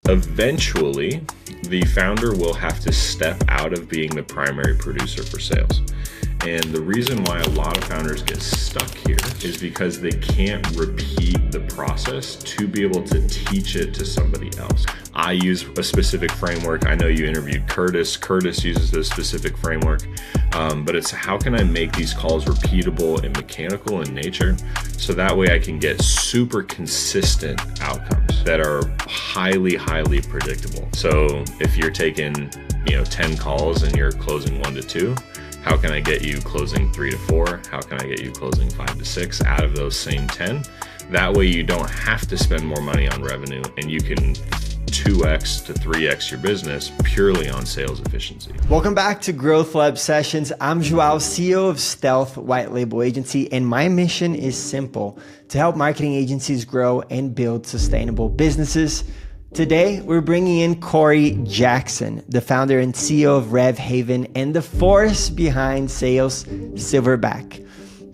Eventually, the founder will have to step out of being the primary producer for sales. And the reason why a lot of founders get stuck here is because they can't repeat the process to be able to teach it to somebody else. I use a specific framework. I know you interviewed Curtis. Curtis uses a specific framework, but it's how can I make these calls repeatable and mechanical in nature so that way I can get super consistent outcomes that are highly, highly predictable. So if you're taking 10 calls and you're closing 1 to 2, how can I get you closing 3 to 4? How can I get you closing 5 to 6 out of those same 10? That way you don't have to spend more money on revenue and you can 2x to 3x your business purely on sales efficiency. Welcome back to Growth Lab Sessions. I'm Joao, CEO of Stealth White Label Agency, and my mission is simple: to help marketing agencies grow and build sustainable businesses. Today, we're bringing in Cory Jackson, the founder and CEO of Rev Haven and the force behind Sales Silverback,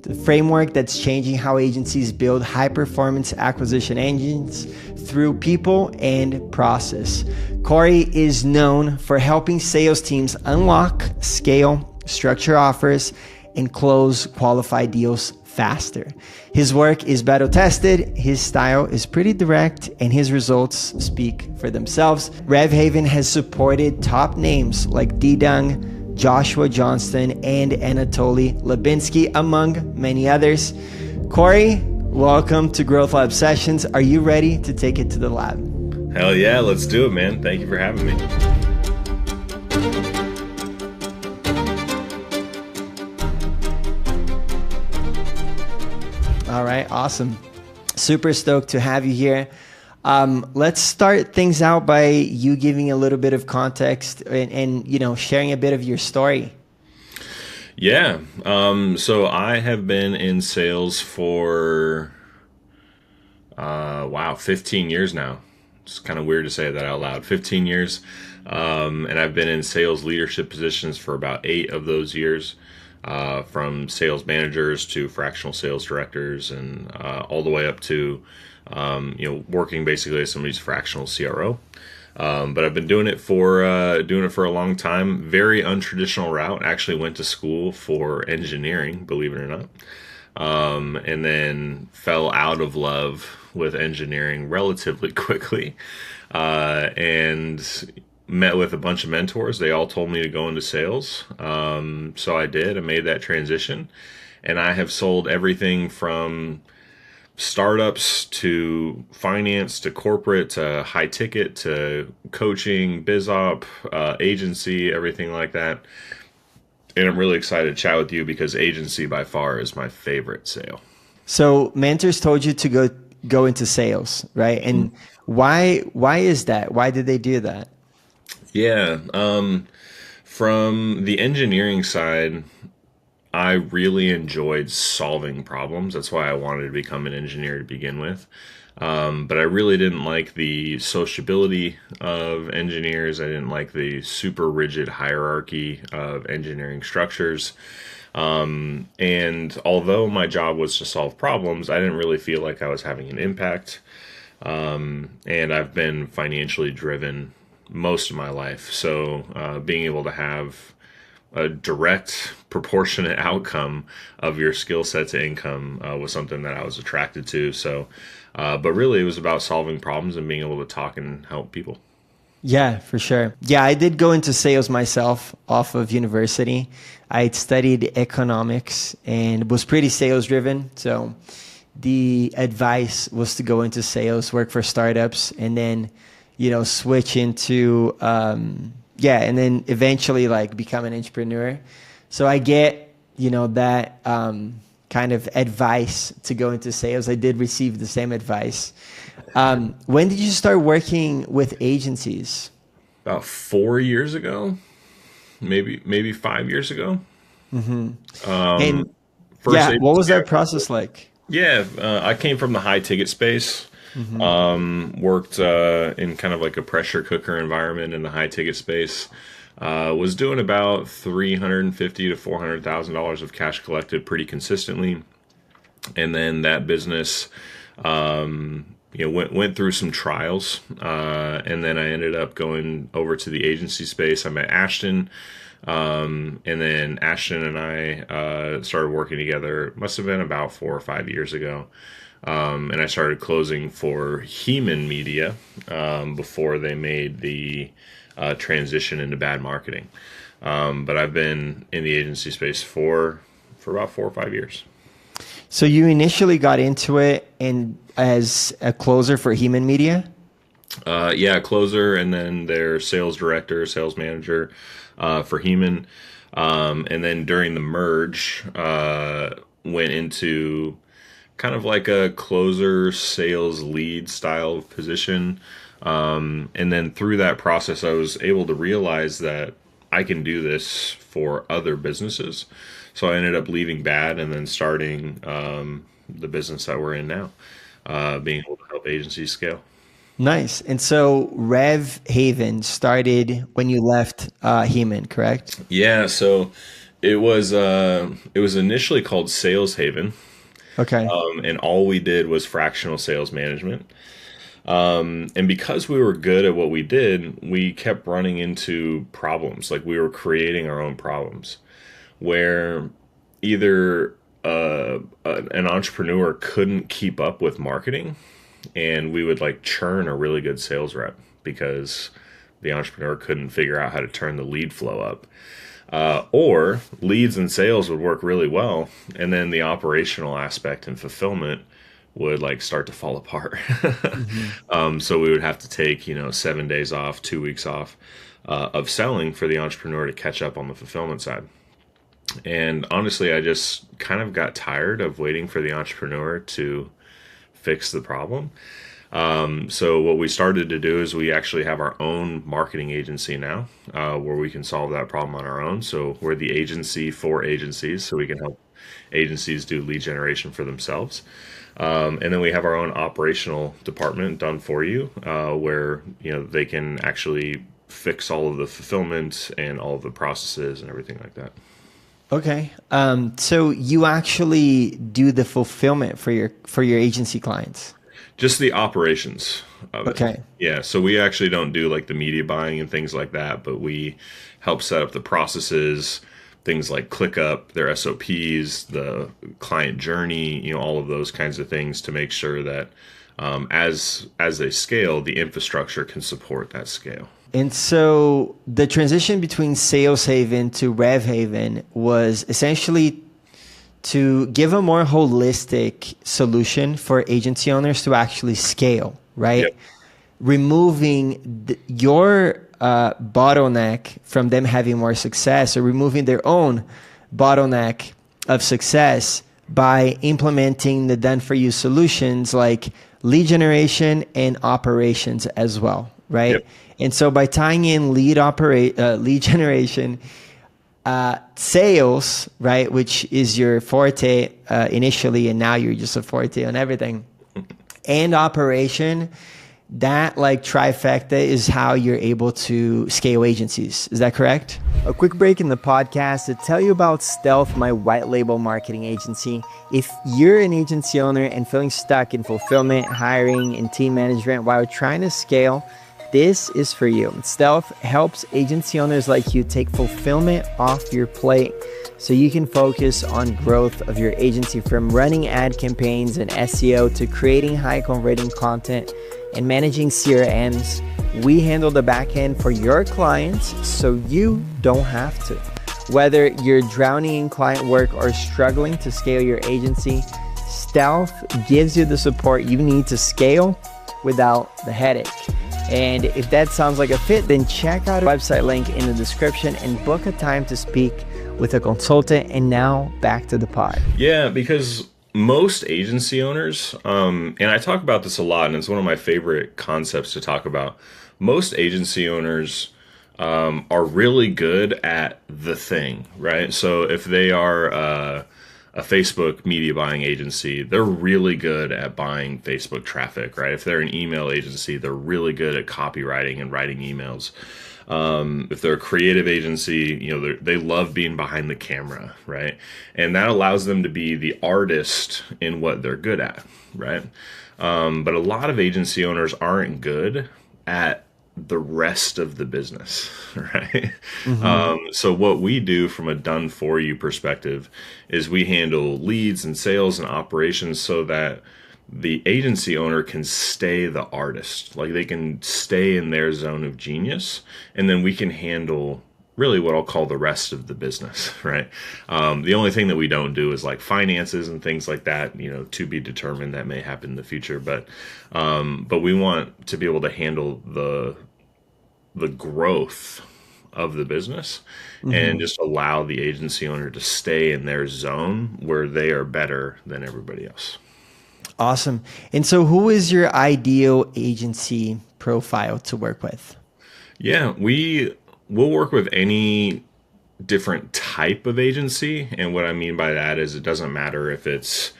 the framework that's changing how agencies build high-performance acquisition engines through people and process. Cory is known for helping sales teams unlock, scale, structure offers, and close qualified deals faster. His work is battle tested, his style is pretty direct, and his results speak for themselves. Rev Haven has supported top names like D-Dung, Joshua Johnston, and Anatoly Lubinsky, among many others. Cory, welcome to Growth Lab Sessions. Are you ready to take it to the lab? Hell yeah, let's do it, man. Thank you for having me. All right, awesome. Super stoked to have you here. Let's start things out by you giving a little bit of context and sharing a bit of your story. Yeah. So I have been in sales for 15 years now. It's kind of weird to say that out loud. 15 years. And I've been in sales leadership positions for about 8 of those years. From sales managers to fractional sales directors and all the way up to working basically as somebody's fractional CRO. But I've been doing it for a long time. Very untraditional route. Actually went to school for engineering, believe it or not, and then fell out of love with engineering relatively quickly, and met with a bunch of mentors. They all told me to go into sales. So I did. I made that transition. And I have sold everything from startups to finance to corporate to high ticket to coaching, biz op, agency, everything like that. And I'm really excited to chat with you because agency by far is my favorite sale. So mentors told you to go into sales, right? And why is that? Why did they do that? Yeah. From the engineering side, I really enjoyed solving problems. That's why I wanted to become an engineer to begin with. But I really didn't like the sociability of engineers. I didn't like the super rigid hierarchy of engineering structures. And although my job was to solve problems, I didn't really feel like I was having an impact. And I've been financially driven most of my life. So being able to have a direct proportionate outcome of your skill set to income was something that I was attracted to. So, but really it was about solving problems and being able to talk and help people. Yeah, for sure. Yeah, I did go into sales myself off of university. I studied economics and was pretty sales driven. So the advice was to go into sales, work for startups, and then switch into, and then eventually become an entrepreneur. So I get, that kind of advice to go into sales. I did receive the same advice. When did you start working with agencies? About 4 years ago, maybe 5 years ago. Mm-hmm. What was that process like? Yeah, I came from the high ticket space. Mm-hmm. Worked in kind of like a pressure cooker environment in the high ticket space. Was doing about $350,000 to $400,000 of cash collected pretty consistently, and then that business went through some trials, and then I ended up going over to the agency space. I met Ashton, and then Ashton and I started working together. It must have been about 4 or 5 years ago. And I started closing for Heman Media before they made the transition into bad marketing. But I've been in the agency space for about 4 or 5 years. So you initially got into it and as a closer for Heman Media? Yeah, closer, and then their sales director, sales manager for Heman. And then during the merge, went into kind of like a closer sales lead style of position. And then through that process, I was able to realize that I can do this for other businesses. So I ended up leaving bad and then starting the business that we're in now, being able to help agencies scale. Nice. And so Rev Haven started when you left Heman, correct? Yeah, so it was initially called Sales Haven, Okay. and all we did was fractional sales management. And because we were good at what we did, we kept running into problems. Like we were creating our own problems where either an entrepreneur couldn't keep up with marketing, and we would like churn a really good sales rep because the entrepreneur couldn't figure out how to turn the lead flow up. Or leads and sales would work really well, and then the operational aspect and fulfillment would like start to fall apart. So we would have to take 7 days off, 2 weeks off of selling for the entrepreneur to catch up on the fulfillment side. And honestly, I just kind of got tired of waiting for the entrepreneur to fix the problem. So what we started to do is we actually have our own marketing agency now, where we can solve that problem on our own. So we're the agency for agencies, so we can help agencies do lead generation for themselves. And then we have our own operational department done for you, where they can actually fix all of the fulfillment and all of the processes and everything like that. Okay. So you actually do the fulfillment for your agency clients? Just the operations of it. Okay. Yeah. So we actually don't do like the media buying and things like that, but we help set up the processes, things like ClickUp, their SOPs, the client journey, all of those kinds of things to make sure that as they scale, the infrastructure can support that scale. And so the transition between Sales Haven to Rev Haven was essentially to give a more holistic solution for agency owners to actually scale, right? Yep. Removing your bottleneck from them having more success, or removing their own bottleneck of success by implementing the done-for-you solutions like lead generation and operations as well, right? Yep. And so by tying in lead generation, sales, right, which is your forte initially, and now you're just a forte on everything, and operation, that like trifecta is how you're able to scale agencies. Is that correct? A quick break in the podcast to tell you about Stealth, my white label marketing agency. If you're an agency owner and feeling stuck in fulfillment, hiring, and team management while trying to scale, this is for you. Stealth helps agency owners like you take fulfillment off your plate so you can focus on growth of your agency, from running ad campaigns and SEO to creating high converting content and managing CRMs. We handle the back end for your clients so you don't have to. Whether you're drowning in client work or struggling to scale your agency, Stealth gives you the support you need to scale without the headache. And if that sounds like a fit, then check out our website link in the description and book a time to speak with a consultant. And now back to the pod. Yeah, because most agency owners, and I talk about this a lot, and it's one of my favorite concepts to talk about. Most agency owners are really good at the thing, right? So if they are a Facebook media buying agency, they're really good at buying Facebook traffic, right? If they're an email agency, they're really good at copywriting and writing emails. If they're a creative agency, they love being behind the camera, right? And that allows them to be the artist in what they're good at, right? But a lot of agency owners aren't good at the rest of the business, right? So what we do from a done for you perspective is we handle leads and sales and operations so that the agency owner can stay the artist, like they can stay in their zone of genius, and then we can handle really what I'll call the rest of the business, right? The only thing that we don't do is like finances and things like that, to be determined. That may happen in the future, but we want to be able to handle the growth of the business and just allow the agency owner to stay in their zone where they are better than everybody else. Awesome. And so who is your ideal agency profile to work with? Yeah, we'll work with any different type of agency. And what I mean by that is it doesn't matter if it's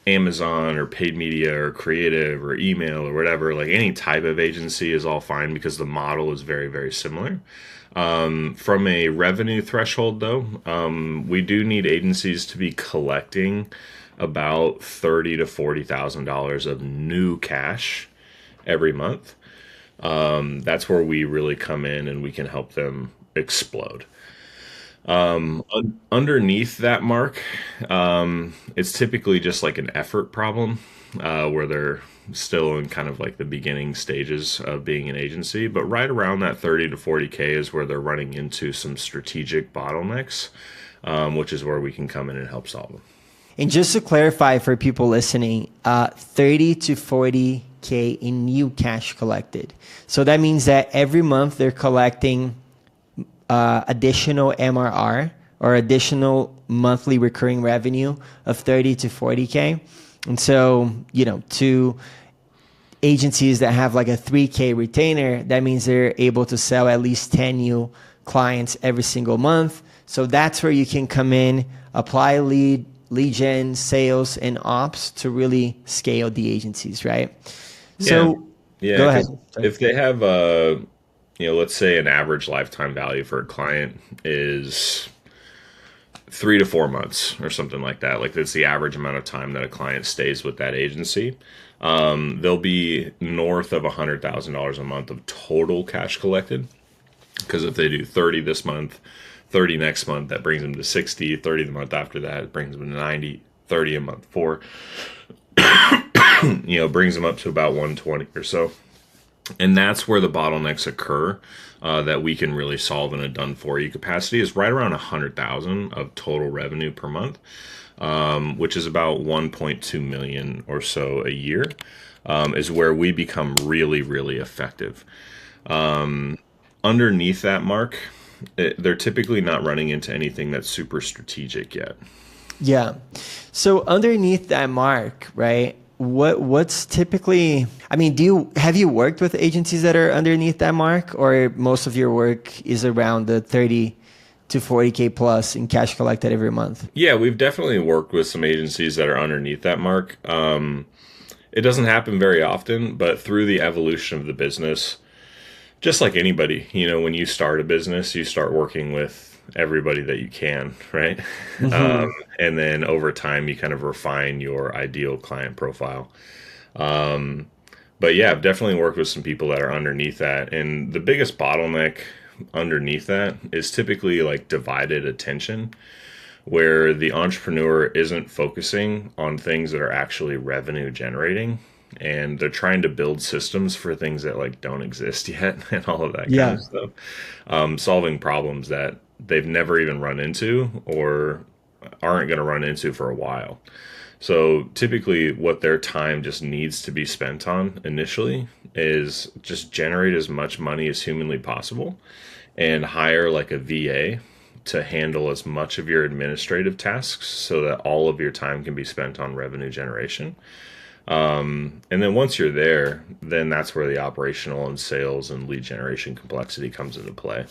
Amazon or paid media or creative or email or whatever. Like any type of agency is all fine because the model is very, very similar. From a revenue threshold, though, we do need agencies to be collecting about $30,000 to $40,000 of new cash every month. That's where we really come in and we can help them explode. Underneath that mark, it's typically just like an effort problem, where they're still in kind of like the beginning stages of being an agency. But right around that 30 to 40K is where they're running into some strategic bottlenecks, which is where we can come in and help solve them. And just to clarify for people listening, 30 to 40K in new cash collected. So that means that every month they're collecting additional MRR or additional monthly recurring revenue of 30 to 40K. And so, to agencies that have like a 3K retainer, that means they're able to sell at least 10 new clients every single month. So that's where you can come in, apply lead gen, sales, and ops to really scale the agencies, right? So go ahead. If they have let's say an average lifetime value for a client is 3 to 4 months or something like that. Like that's the average amount of time that a client stays with that agency. They'll be north of $100,000 a month of total cash collected. Because if they do 30 this month, 30 next month, that brings them to 60, 30 the month after that, it brings them to 90, 30 a month, 4, brings them up to about 120 or so. And that's where the bottlenecks occur that we can really solve in a done for you capacity is right around 100,000 of total revenue per month, which is about 1.2 million or so a year, is where we become really, really effective. Underneath that mark, they're typically not running into anything that's super strategic yet. Yeah. So underneath that mark, right? What's typically, have you worked with agencies that are underneath that mark, or most of your work is around the 30 to 40K plus in cash collected every month? Yeah, we've definitely worked with some agencies that are underneath that mark. It doesn't happen very often, but through the evolution of the business, just like anybody, when you start a business, you start working with everybody that you can, right? And then over time, you kind of refine your ideal client profile. But yeah, I've definitely worked with some people that are underneath that. And the biggest bottleneck underneath that is typically like divided attention, where the entrepreneur isn't focusing on things that are actually revenue generating. And they're trying to build systems for things that like don't exist yet and all of that kind of stuff. Solving problems that they've never even run into or aren't going to run into for a while. So typically what their time just needs to be spent on initially is just generate as much money as humanly possible and hire like a VA to handle as much of your administrative tasks so that all of your time can be spent on revenue generation. And then once you're there, then that's where the operational and sales and lead generation complexity comes into play.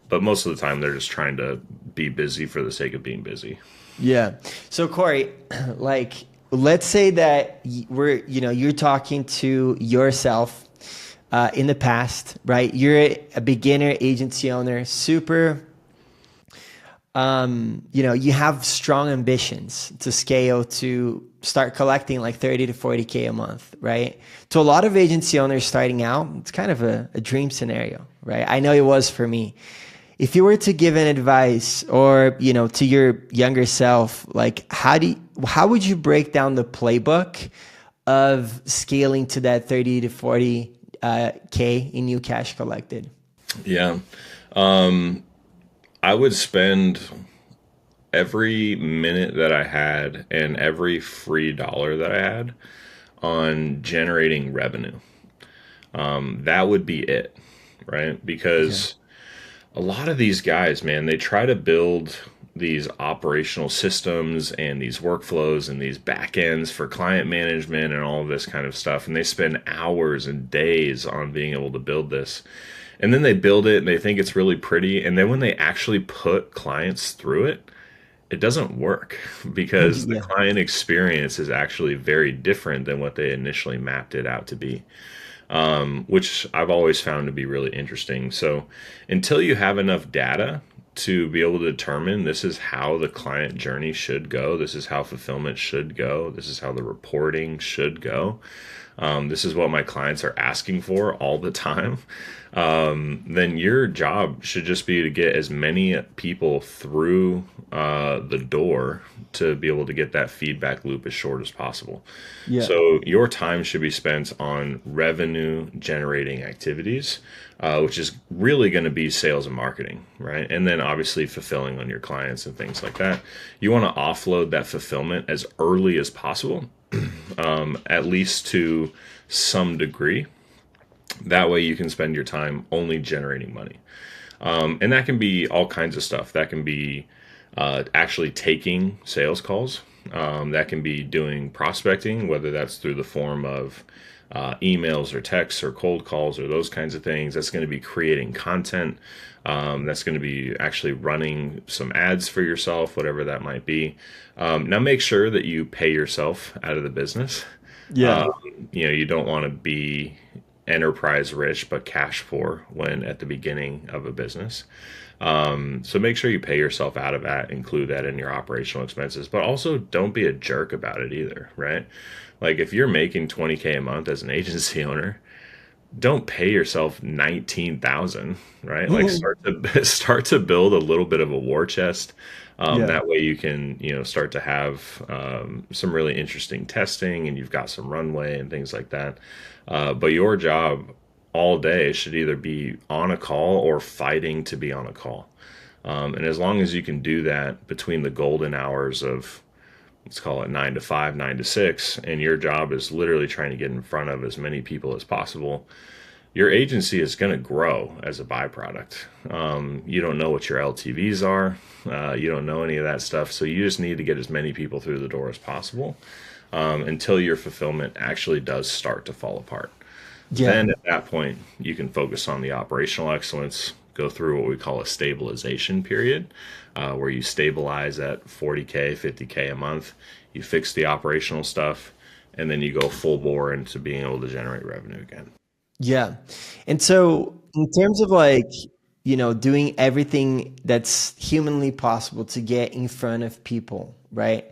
But most of the time they're just trying to be busy for the sake of being busy. Yeah. So Corey, like, let's say that you're talking to yourself in the past, right? You're a beginner agency owner, super, you have strong ambitions to scale to start collecting like 30 to 40K a month, right? To a lot of agency owners starting out, it's kind of a dream scenario, right? I know it was for me. If you were to give an advice or, to your younger self, like how would you break down the playbook of scaling to that 30 to 40 K in new cash collected? Yeah. I would spend every minute that I had and every free dollar that I had on generating revenue. That would be it, right? Yeah. Because a lot of these guys, man, they try to build these operational systems and these workflows and these backends for client management and all of this kind of stuff. And they spend hours and days on being able to build this. And then they build it and they think it's really pretty. And then when they actually put clients through it, it doesn't work because the Yeah. client experience is actually very different than what they initially mapped it out to be, which I've always found to be really interesting. So until you have enough data to be able to determine this is how the client journey should go, this is how fulfillment should go, this is how the reporting should go, this is what my clients are asking for all the time, then your job should just be to get as many people through the door to be able to get that feedback loop as short as possible. Yeah. So your time should be spent on revenue generating activities, which is really going to be sales and marketing, right? And then obviously fulfilling on your clients and things like that. You want to offload that fulfillment as early as possible, at least to some degree. That way you can spend your time only generating money. And that can be all kinds of stuff. That can be actually taking sales calls. That can be doing prospecting, whether that's through the form of emails or texts or cold calls or those kinds of things. That's going to be creating content. That's going to be actually running some ads for yourself, whatever that might be. Now make sure that you pay yourself out of the business. Yeah. You don't want to be enterprise rich but cash poor when at the beginning of a business. So make sure you pay yourself out of that, include that in your operational expenses, but also don't be a jerk about it either, right? Like if you're making 20K a month as an agency owner, don't pay yourself 19,000, right? Like start to build a little bit of a war chest. Yeah. That way you can, start to have some really interesting testing and you've got some runway and things like that. But your job all day should either be on a call or fighting to be on a call. And as long as you can do that between the golden hours of, let's call it 9 to 5, 9 to 6, and your job is literally trying to get in front of as many people as possible, your agency is going to grow as a byproduct. You don't know what your LTVs are. You don't know any of that stuff. So you just need to get as many people through the door as possible until your fulfillment actually does start to fall apart. Yeah. Then at that point, you can focus on the operational excellence, go through what we call a stabilization period, where you stabilize at 40K, 50K a month. You fix the operational stuff, and then you go full bore into being able to generate revenue again. Yeah. And so in terms of like, doing everything that's humanly possible to get in front of people, right?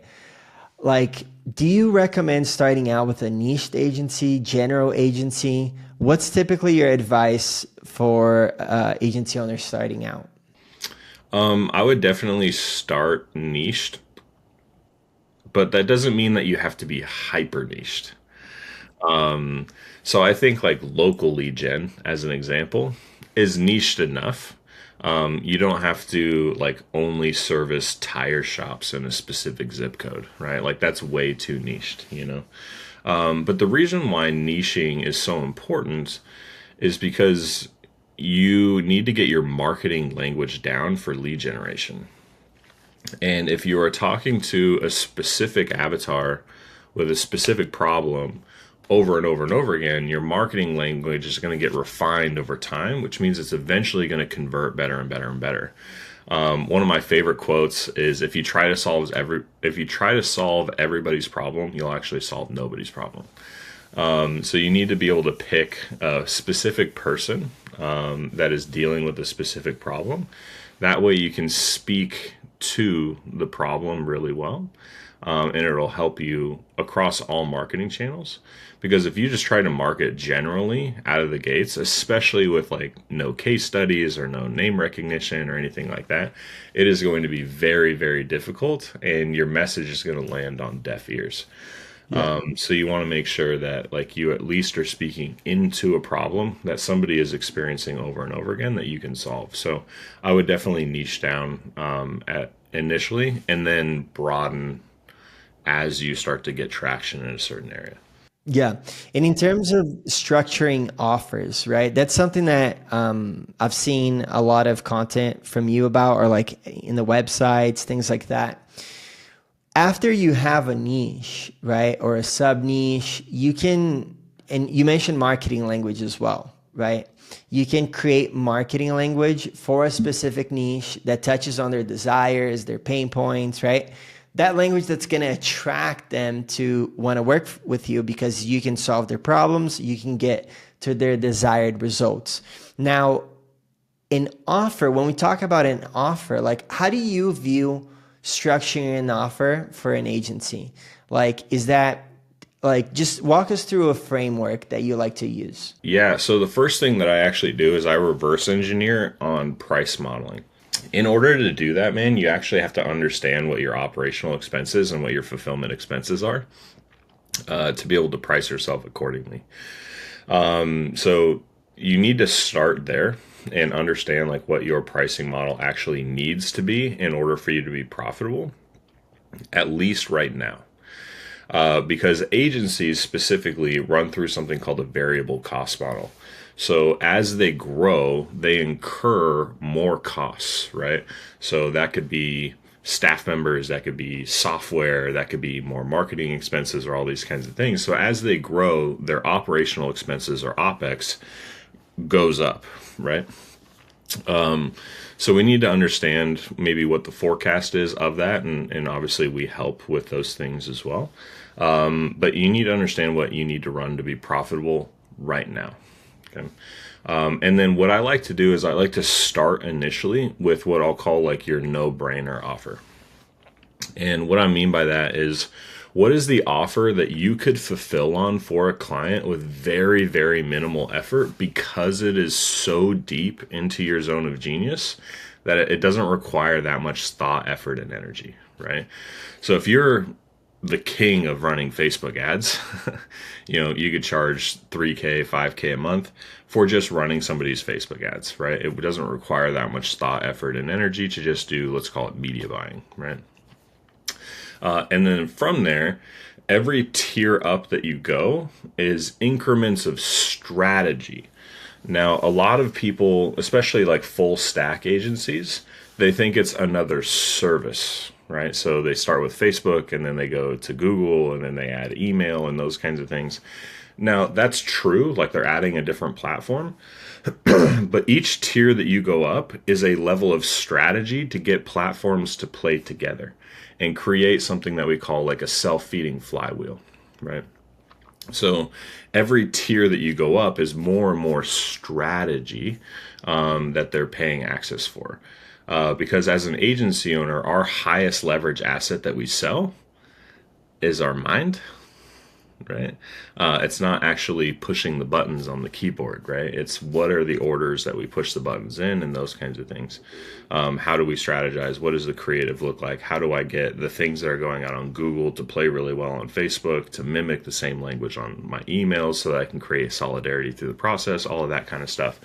Like, do you recommend starting out with a niched agency, general agency? What's typically your advice for agency owners starting out? I would definitely start niched, but that doesn't mean that you have to be hyper niched. So I think like local lead gen, as an example, is niched enough. You don't have to like only service tire shops in a specific zip code, right? Like that's way too niched. But the reason why niching is so important is because you need to get your marketing language down for lead generation. And if you are talking to a specific avatar with a specific problem over and over and over again, your marketing language is going to get refined over time, which means it's eventually going to convert better and better and better. One of my favorite quotes is, if you try to solve everybody's problem, you'll actually solve nobody's problem. So you need to be able to pick a specific person that is dealing with a specific problem. That way you can speak to the problem really well, and it'll help you across all marketing channels. Because if you just try to market generally out of the gates, especially with like no case studies or no name recognition or anything like that, it is going to be very, very difficult, and your message is going to land on deaf ears. Yeah. So you want to make sure that like you at least are speaking into a problem that somebody is experiencing over and over again that you can solve. So I would definitely niche down at initially, and then broaden as you start to get traction in a certain area. Yeah. And in terms of structuring offers, right? That's something that I've seen a lot of content from you about, or like in the websites, things like that. After you have a niche, right, or a sub niche, you can, and you mentioned marketing language as well, right? You can create marketing language for a specific niche that touches on their desires, their pain points, right? That language that's going to attract them to want to work with you because you can solve their problems, you can get to their desired results. Now, an offer, when we talk about an offer, like how do you view structuring an offer for an agency? Like, is that like, just walk us through a framework that you like to use. Yeah, so the first thing that I actually do is I reverse engineer on price modeling. In order to do that, man, you actually have to understand what your operational expenses and what your fulfillment expenses are to be able to price yourself accordingly. So you need to start there and understand like what your pricing model actually needs to be in order for you to be profitable, at least right now. Because agencies specifically run through something called a variable cost model. So as they grow, they incur more costs, right? So that could be staff members, that could be software, that could be more marketing expenses, or all these kinds of things. So as they grow, their operational expenses, or OPEX, goes up, right? So we need to understand maybe what the forecast is of that, and obviously we help with those things as well. But you need to understand what you need to run to be profitable right now. Okay. And then what I like to do is I like to start initially with what I'll call like your no-brainer offer. And what I mean by that is, what is the offer that you could fulfill on for a client with very, very minimal effort, because it is so deep into your zone of genius that it doesn't require that much thought, effort, and energy, right? So if you're the king of running Facebook ads, you could charge $3K, $5K a month for just running somebody's Facebook ads, right? It doesn't require that much thought, effort, and energy to just do, let's call it media buying, right? And then from there, every tier up that you go is increments of strategy. Now, a lot of people, especially like full stack agencies, they think it's another service, right? So they start with Facebook, and then they go to Google, and then they add email and those kinds of things. Now, that's true, like they're adding a different platform, but each tier that you go up is a level of strategy to get platforms to play together and create something that we call like a self-feeding flywheel, right? So every tier that you go up is more and more strategy that they're paying access for. Because as an agency owner, our highest leverage asset that we sell is our mind, right? It's not actually pushing the buttons on the keyboard, right? It's what are the orders that we push the buttons in, and those kinds of things. How do we strategize? What does the creative look like? How do I get the things that are going out on Google to play really well on Facebook, to mimic the same language on my emails so that I can create solidarity through the process, all of that kind of stuff.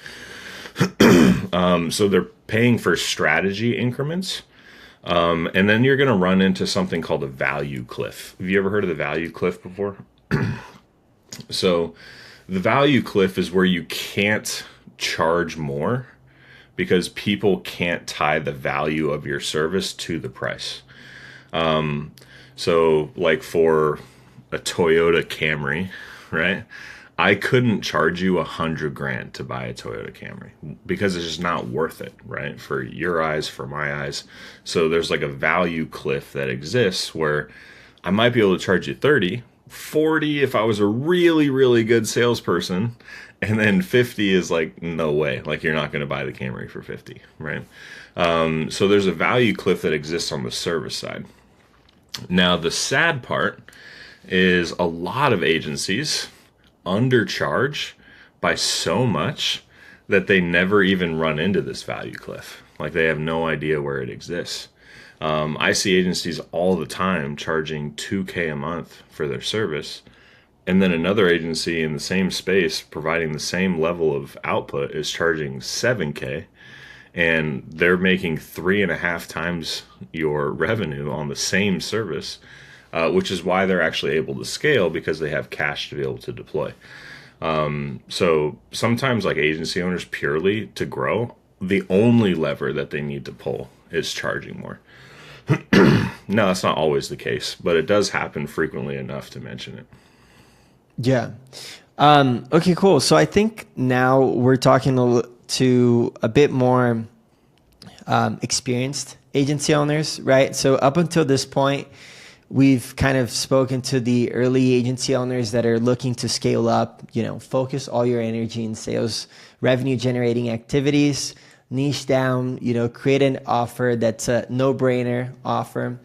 So they're paying for strategy increments. And then you're going to run into something called a value cliff. Have you ever heard of the value cliff before? So the value cliff is where you can't charge more because people can't tie the value of your service to the price. So like for a Toyota Camry, right? I couldn't charge you 100 grand to buy a Toyota Camry because it's just not worth it, right? For your eyes, for my eyes. So there's like a value cliff that exists where I might be able to charge you 30, 40 if I was a really, really good salesperson. And then 50 is like, no way. Like, you're not going to buy the Camry for 50, right? So there's a value cliff that exists on the service side. Now, the sad part is a lot of agencies undercharge by so much that they never even run into this value cliff. Like, they have no idea where it exists. I see agencies all the time charging $2K a month for their service, and then another agency in the same space providing the same level of output is charging $7K, and they're making 3.5 times your revenue on the same service, which is why they're actually able to scale, because they have cash to be able to deploy. So sometimes, like, agency owners, purely to grow, the only lever that they need to pull is charging more. No, that's not always the case, but it does happen frequently enough to mention it. Yeah. Okay, cool. So I think now we're talking to a bit more experienced agency owners, right? So up until this point, we've kind of spoken to the early agency owners that are looking to scale up, focus all your energy in sales, revenue generating activities, niche down, create an offer that's a no-brainer offer.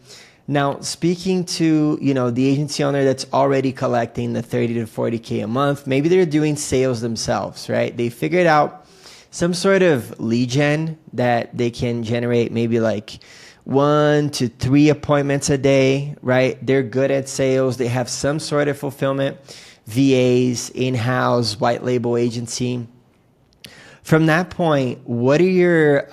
Now, speaking to, the agency owner that's already collecting the 30 to 40K a month, maybe they're doing sales themselves, right? They figured out some sort of lead gen that they can generate maybe like 1 to 3 appointments a day, right? They're good at sales. They have some sort of fulfillment, VAs, in-house, white label agency. From that point, what are your,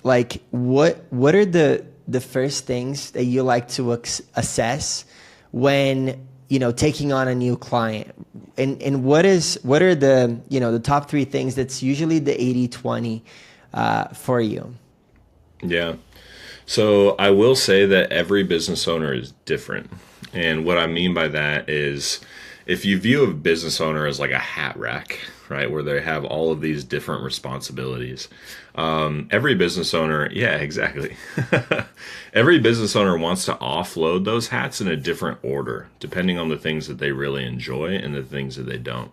what are the first things that you like to assess when, taking on a new client? And what are the, the top 3 things that's usually the 80-20 for you? Yeah. So I will say that every business owner is different. And what I mean by that is, if you view a business owner as like a hat rack, right, where they have all of these different responsibilities, every business owner, yeah, exactly. Every business owner wants to offload those hats in a different order, depending on the things that they really enjoy and the things that they don't.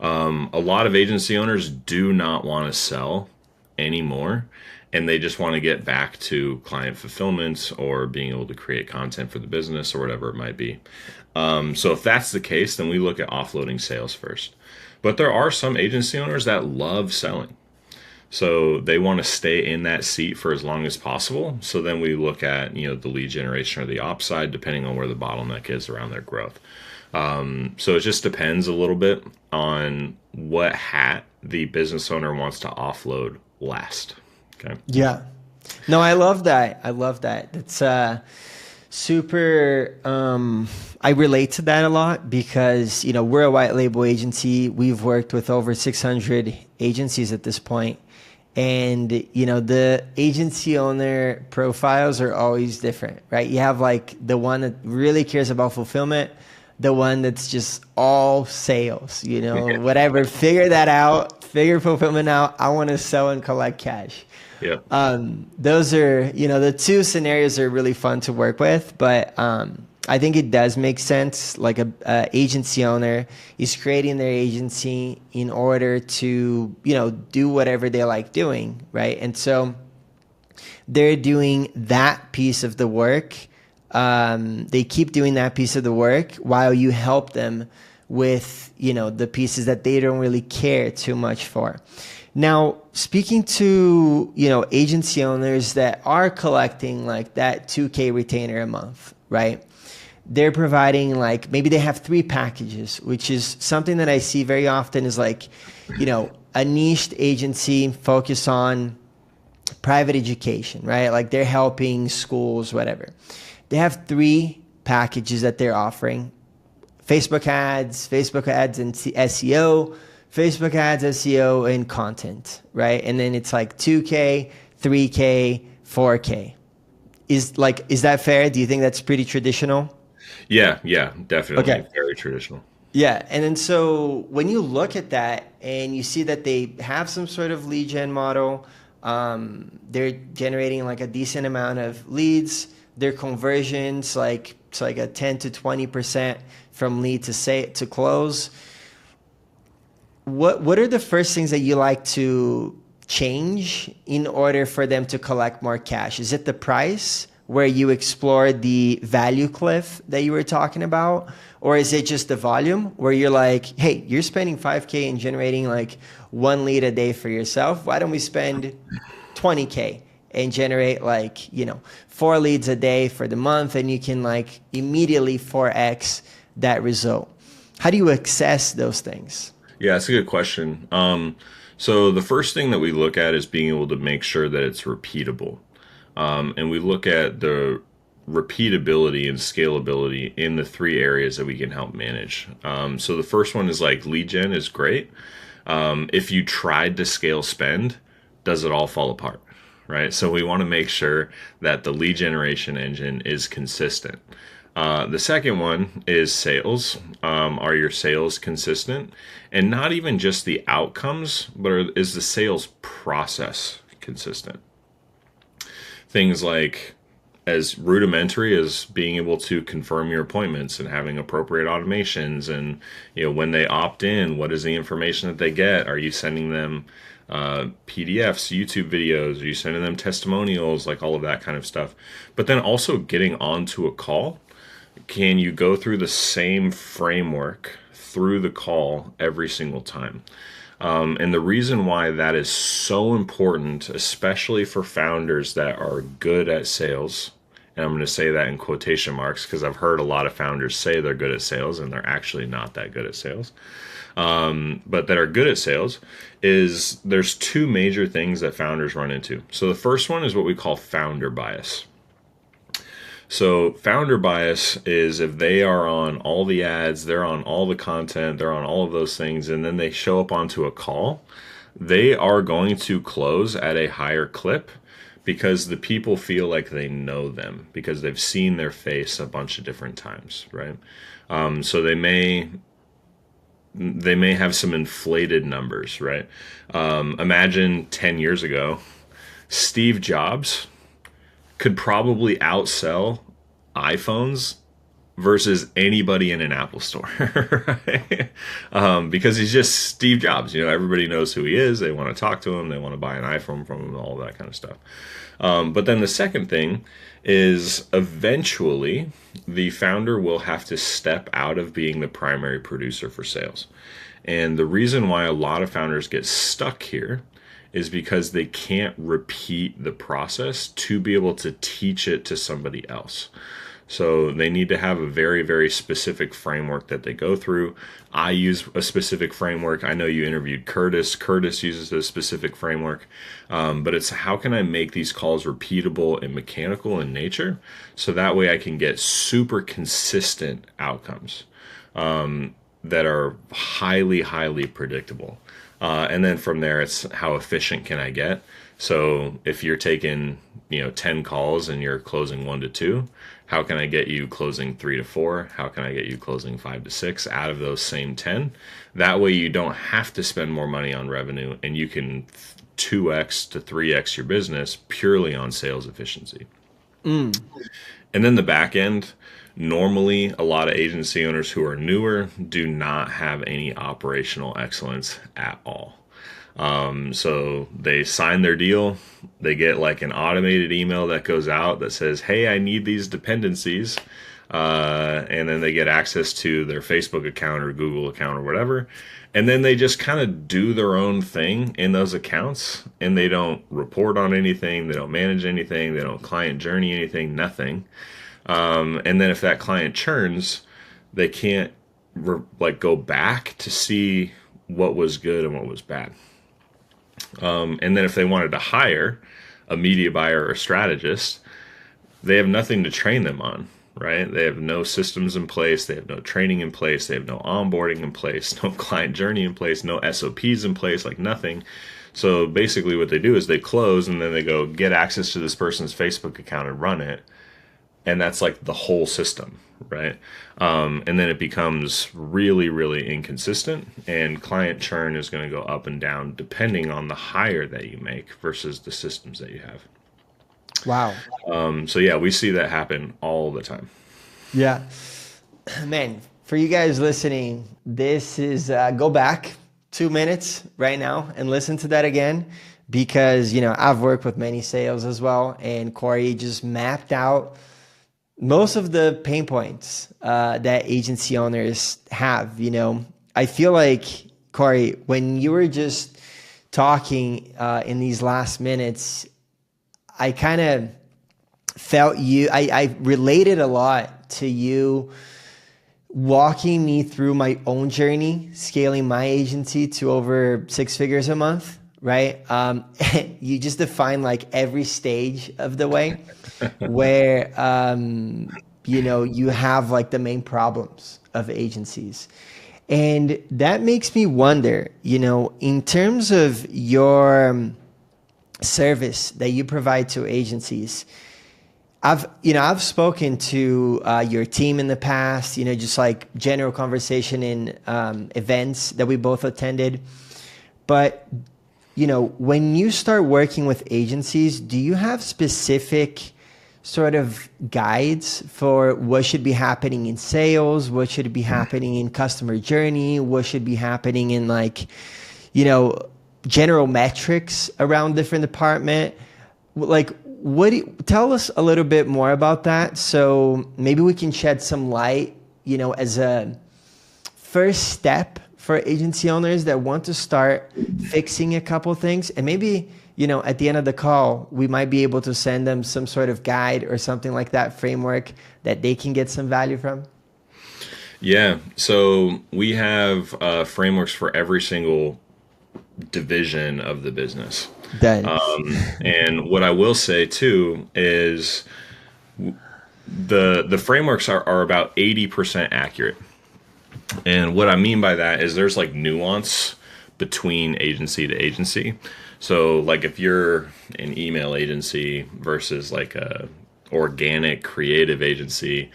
A lot of agency owners do not want to sell anymore, and they just want to get back to client fulfillment or being able to create content for the business or whatever it might be. So if that's the case, then we look at offloading sales first. But there are some agency owners that love selling. So they want to stay in that seat for as long as possible. So then we look at, the lead generation or the ops side, depending on where the bottleneck is around their growth. So it just depends a little bit on what hat the business owner wants to offload last. Okay. Yeah. No, I love that. It's super, I relate to that a lot because, we're a white label agency. We've worked with over 600 agencies at this point. And, the agency owner profiles are always different, right? You have like the one that really cares about fulfillment, the one that's just all sales, whatever, figure that out, figure fulfillment out. I want to sell and collect cash. Yeah. Those are, the 2 scenarios are really fun to work with, but I think it does make sense. Like a agency owner is creating their agency in order to, do whatever they like doing, right? And so they're doing that piece of the work. They keep doing that piece of the work while you help them with, the pieces that they don't really care too much for. Now, speaking to, agency owners that are collecting like that 2K retainer a month, right? They're providing like, maybe they have 3 packages, which is something that I see very often is like, a niched agency focus on private education, right? Like they're helping schools, whatever. They have 3 packages that they're offering: Facebook ads and SEO, Facebook ads, SEO, and content, right? And then it's like 2K, 3K, 4K. Is that fair? Do you think that's pretty traditional? Yeah, definitely. Okay. Very traditional. Yeah, and then so when you look at that and you see that they have some sort of lead gen model, they're generating like a decent amount of leads. Their conversions like it's like a 10 to 20% from lead to say to close. What are the first things that you like to change in order for them to collect more cash? Is it the price where you explore the value cliff that you were talking about? Or is it just the volume where you're like, hey, you're spending 5K and generating like one lead a day for yourself. Why don't we spend 20K and generate like, four leads a day for the month, and you can like immediately 4X that result? How do you assess those things? Yeah, that's a good question. So the first thing that we look at is being able to make sure that it's repeatable. And we look at the repeatability and scalability in the three areas that we can help manage. So the first one is like lead gen is great. If you tried to scale spend, does it all fall apart? Right? So we want to make sure that the lead generation engine is consistent. The second one is sales. Are your sales consistent? And not even just the outcomes, but is the sales process consistent? Things like as rudimentary as being able to confirm your appointments and having appropriate automations, and when they opt in, what is the information that they get? Are you sending them PDFs, YouTube videos? Are you sending them testimonials? Like all of that kind of stuff. But then also getting onto a call. Can you go through the same framework through the call every single time? And the reason why that is so important, especially for founders that are good at sales, and I'm going to say that in quotation marks because I've heard a lot of founders say they're good at sales and they're actually not that good at sales, but that are good at sales, is there's two major things that founders run into. So the first one is what we call founder bias. So founder bias is if they are on all the ads, they're on all the content, they're on all of those things, and then they show up onto a call, they are going to close at a higher clip because the people feel like they know them because they've seen their face a bunch of different times, right? So they may have some inflated numbers, right? Imagine 10 years ago, Steve Jobs could probably outsell iPhones versus anybody in an Apple store, right? Because he's just Steve Jobs. Everybody knows who he is. They want to talk to him. They want to buy an iPhone from him, all that kind of stuff. But then the second thing is eventually the founder will have to step out of being the primary producer for sales. And the reason why a lot of founders get stuck here is because they can't repeat the process to be able to teach it to somebody else. So they need to have a very, very specific framework that they go through. I use a specific framework. I know you interviewed Curtis. Curtis uses a specific framework. But it's how can I make these calls repeatable and mechanical in nature so that way I can get super consistent outcomes that are highly, highly predictable. And then from there, it's how efficient can I get? So if you're taking, 10 calls and you're closing 1 to 2, how can I get you closing 3 to 4? How can I get you closing 5 to 6 out of those same 10? That way you don't have to spend more money on revenue and you can 2x to 3x your business purely on sales efficiency. And then the back end, normally a lot of agency owners who are newer do not have any operational excellence at all. So they sign their deal, they get like an automated email that goes out that says, hey, I need these dependencies. And then they get access to their Facebook account or Google account or whatever. And then they just kind of do their own thing in those accounts and they don't report on anything. They don't manage anything. They don't client journey anything, nothing. And then if that client churns, they can't go back to see what was good and what was bad. And then if they wanted to hire a media buyer or a strategist, they have nothing to train them on, right? They have no systems in place. They have no training in place. They have no onboarding in place, no client journey in place, no SOPs in place, like nothing. So basically what they do is they close and then they go get access to this person's Facebook account and run it. And that's like the whole system, right? And then it becomes really, really inconsistent, and client churn is going to go up and down depending on the hire that you make versus the systems that you have. Wow. So yeah, we see that happen all the time. Yeah. Man, for you guys listening, this is go back 2 minutes right now and listen to that again, because I've worked with many sales as well, and Cory just mapped out most of the pain points that agency owners have. I feel like, Cory, when you were just talking in these last minutes, I kind of felt I related a lot to you walking me through my own journey, scaling my agency to over 6 figures a month, right? You just define like every stage of the way where, you have like the main problems of agencies. And that makes me wonder, in terms of your service that you provide to agencies, I've spoken to your team in the past, just like general conversation in events that we both attended. But, when you start working with agencies, do you have specific sort of guides for what should be happening in sales, what should be happening in customer journey, what should be happening in general metrics around different department? Like, tell us a little bit more about that, so maybe we can shed some light, as a first step for agency owners that want to start fixing a couple things. And maybe, at the end of the call, we might be able to send them some sort of guide or something like that, framework that they can get some value from. Yeah. So we have frameworks for every single division of the business. And what I will say too is the frameworks are about 80% accurate. And what I mean by that is there's like nuance between agency to agency. So like if you're an email agency versus like a organic creative agency,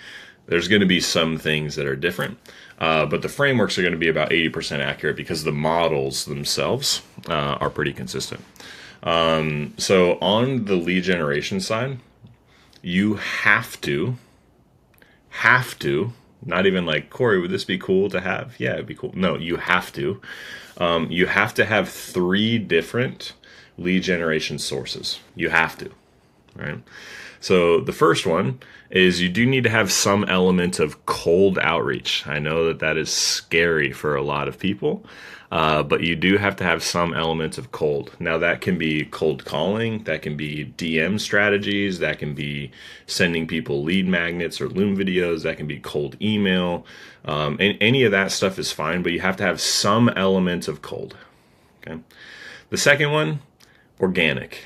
there's going to be some things that are different. But the frameworks are going to be about 80% accurate because the models themselves are pretty consistent. So on the lead generation side, you have to, not even like, Cory, would this be cool to have? Yeah, it'd be cool. No, you have to. You have to have 3 different lead generation sources. You have to, right? So the first one is you do need to have some element of cold outreach. I know that is scary for a lot of people, but you do have to have some element of cold. Now that can be cold calling, that can be DM strategies, that can be sending people lead magnets or Loom videos, that can be cold email. And any of that stuff is fine, but you have to have some element of cold. Okay. The second one, organic.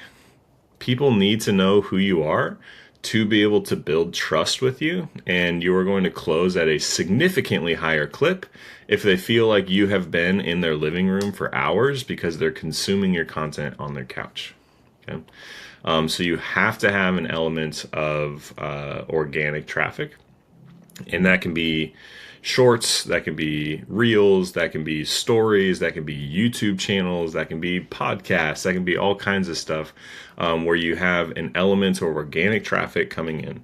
People need to know who you are to be able to build trust with you, and you are going to close at a significantly higher clip if they feel like you have been in their living room for hours because they're consuming your content on their couch. Okay, so you have to have an element of organic traffic, and that can be shorts, that can be reels, that can be stories, that can be YouTube channels, that can be podcasts, that can be all kinds of stuff where you have an element of organic traffic coming in.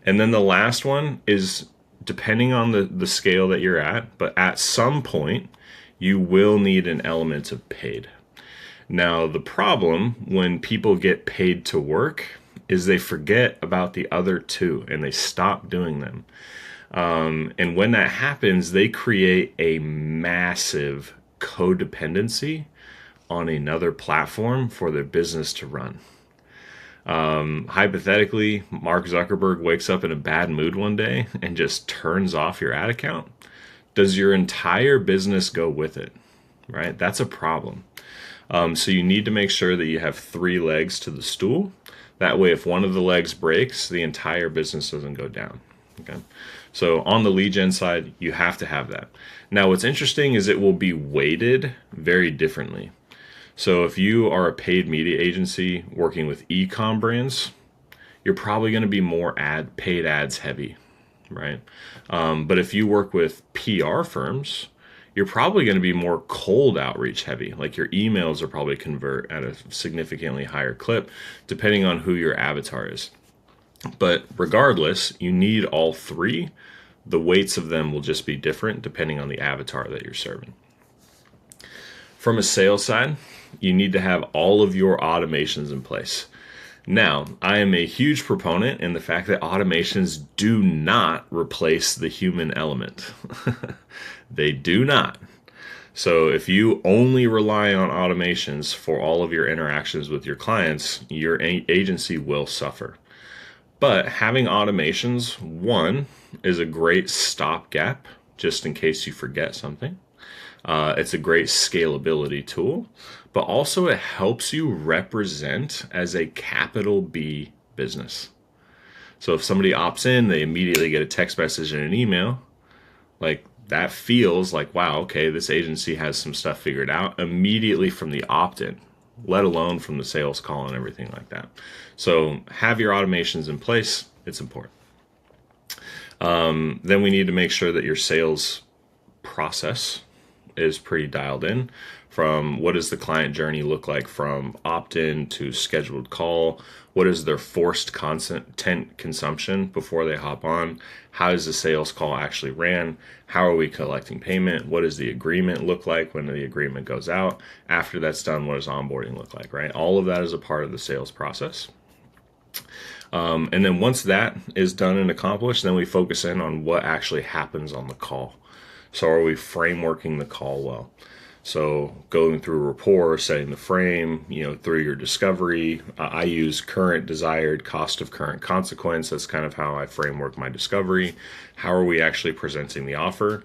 And then the last one is depending on the scale that you're at, but at some point you will need an element of paid. Now, the problem when people get paid to work is they forget about the other 2 and they stop doing them. And when that happens, they create a massive codependency on another platform for their business to run. Hypothetically, Mark Zuckerberg wakes up in a bad mood one day and just turns off your ad account. Does your entire business go with it? Right? That's a problem. So you need to make sure that you have 3 legs to the stool. That way, if one of the legs breaks, the entire business doesn't go down. Okay. So on the lead gen side, you have to have that. Now, what's interesting is it will be weighted very differently. So if you are a paid media agency working with e-com brands, you're probably going to be more paid ads heavy, right? But if you work with PR firms, you're probably going to be more cold outreach heavy. Like your emails are probably convert at a significantly higher clip, depending on who your avatar is. But regardless, you need all three. The weights of them will just be different depending on the avatar that you're serving. From a sales side, you need to have all of your automations in place. Now, I am a huge proponent in the fact that automations do not replace the human element. They do not. So if you only rely on automations for all of your interactions with your clients, your agency will suffer. But having automations, one, is a great stopgap just in case you forget something. It's a great scalability tool, but also it helps you represent as a capital B business. So if somebody opts in, they immediately get a text message and an email. Like that feels like, wow, okay, this agency has some stuff figured out immediately from the opt-in, let alone from the sales call and everything like that. So have your automations in place. It's important. Then we need to make sure that your sales process is pretty dialed in. From what does the client journey look like from opt-in to scheduled call? What is their forced content consumption before they hop on? How is the sales call actually ran? How are we collecting payment? What does the agreement look like when the agreement goes out? After that's done, what does onboarding look like, right? All of that is a part of the sales process. And then once that is done and accomplished, then we focus in on what actually happens on the call. So are we frameworking the call well? So going through rapport, setting the frame, through your discovery. I use current desired cost of current consequence. That's kind of how I framework my discovery. How are we actually presenting the offer?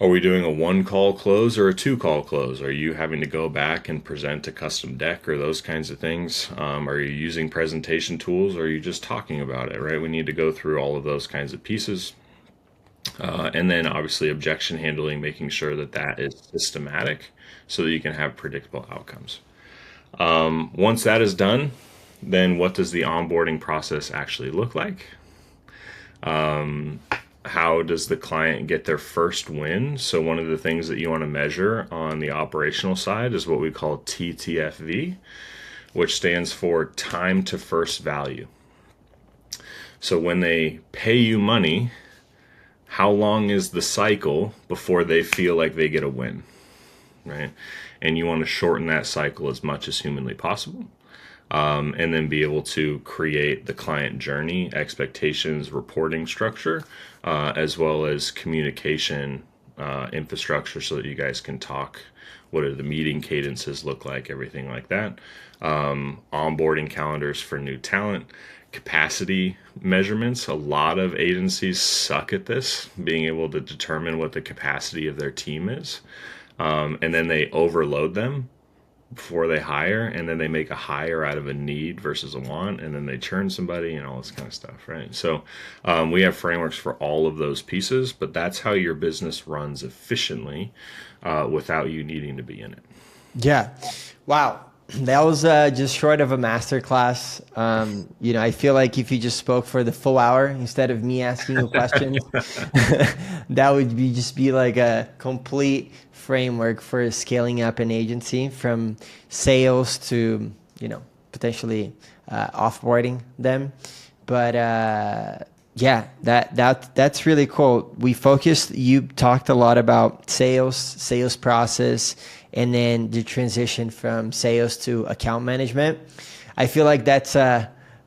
Are we doing a 1-call close or a 2-call close? Are you having to go back and present a custom deck or those kinds of things? Are you using presentation tools or are you just talking about it, right? We need to go through all of those kinds of pieces. And then obviously objection handling, making sure that that is systematic so that you can have predictable outcomes. Once that is done, then what does the onboarding process actually look like? How does the client get their first win? So one of the things that you want to measure on the operational side is what we call TTFV, which stands for time to first value. So when they pay you money, how long is the cycle before they feel like they get a win, right? And you want to shorten that cycle as much as humanly possible. And then be able to create the client journey, expectations, reporting structure, as well as communication infrastructure so that you guys can talk. What do the meeting cadences look like? Everything like that. Onboarding calendars for new talent. Capacity measurements. A lot of agencies suck at this, being able to determine what the capacity of their team is. And then they overload them before they hire, and then they make a hire out of a need versus a want, and then they churn somebody and all this kind of stuff, right? So we have frameworks for all of those pieces, but that's how your business runs efficiently without you needing to be in it. Yeah. Wow. That was just short of a masterclass. I feel like if you just spoke for the full hour instead of me asking you questions, that would be like a complete framework for scaling up an agency from sales to, potentially offboarding them. But that's really cool. You talked a lot about sales process, and then the transition from sales to account management. I feel like that's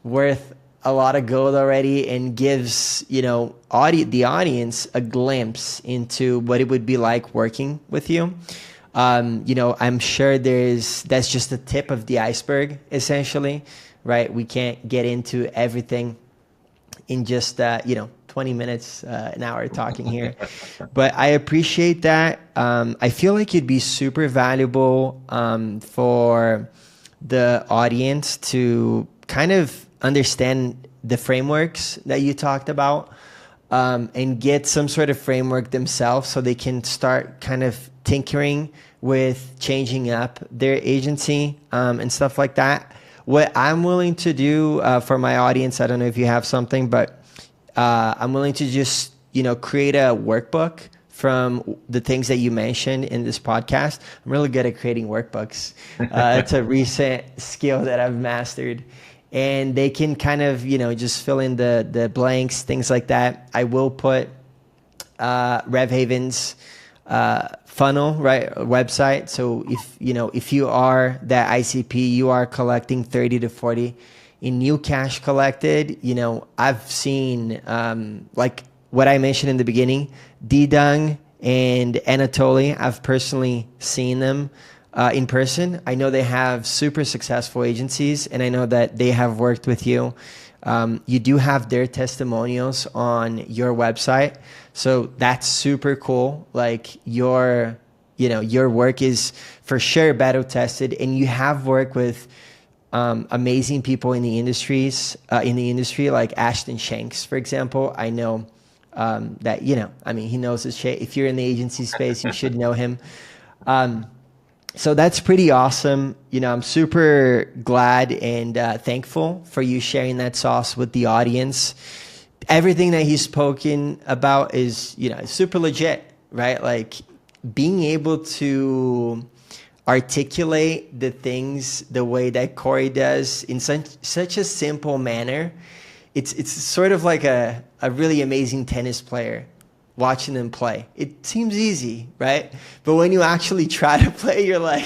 worth a lot of gold already and gives, the audience a glimpse into what it would be like working with you. I'm sure that's just the tip of the iceberg, essentially, right? We can't get into everything in just 20 minutes, an hour talking here. But I appreciate that. I feel like it'd be super valuable for the audience to kind of understand the frameworks that you talked about and get some sort of framework themselves so they can start kind of tinkering with changing up their agency and stuff like that. What I'm willing to do for my audience, I don't know if you have something, but I'm willing to just, create a workbook from the things that you mentioned in this podcast. I'm really good at creating workbooks. It's a recent skill that I've mastered. And they can kind of, just fill in the blanks, things like that. I will put RevHaven's funnel, right, website. So if you are that ICP, you are collecting 30 to 40 in new cash collected. I've seen like what I mentioned in the beginning, Didang and Anatoly. I've personally seen them in person. I know they have super successful agencies, and I know that they have worked with you. You do have their testimonials on your website, so that's super cool. Like your work is for sure battle tested, and you have worked with amazing people in the industry, like Ashton Shanks, for example. I know that he knows his shit. If you're in the agency space, you should know him. So that's pretty awesome. I'm super glad and thankful for you sharing that sauce with the audience. Everything that he's spoken about is, super legit, right? Like being able to articulate the things the way that Cory does in such a simple manner. It's sort of like a really amazing tennis player. Watching them play, it seems easy, right? But when you actually try to play, you're like,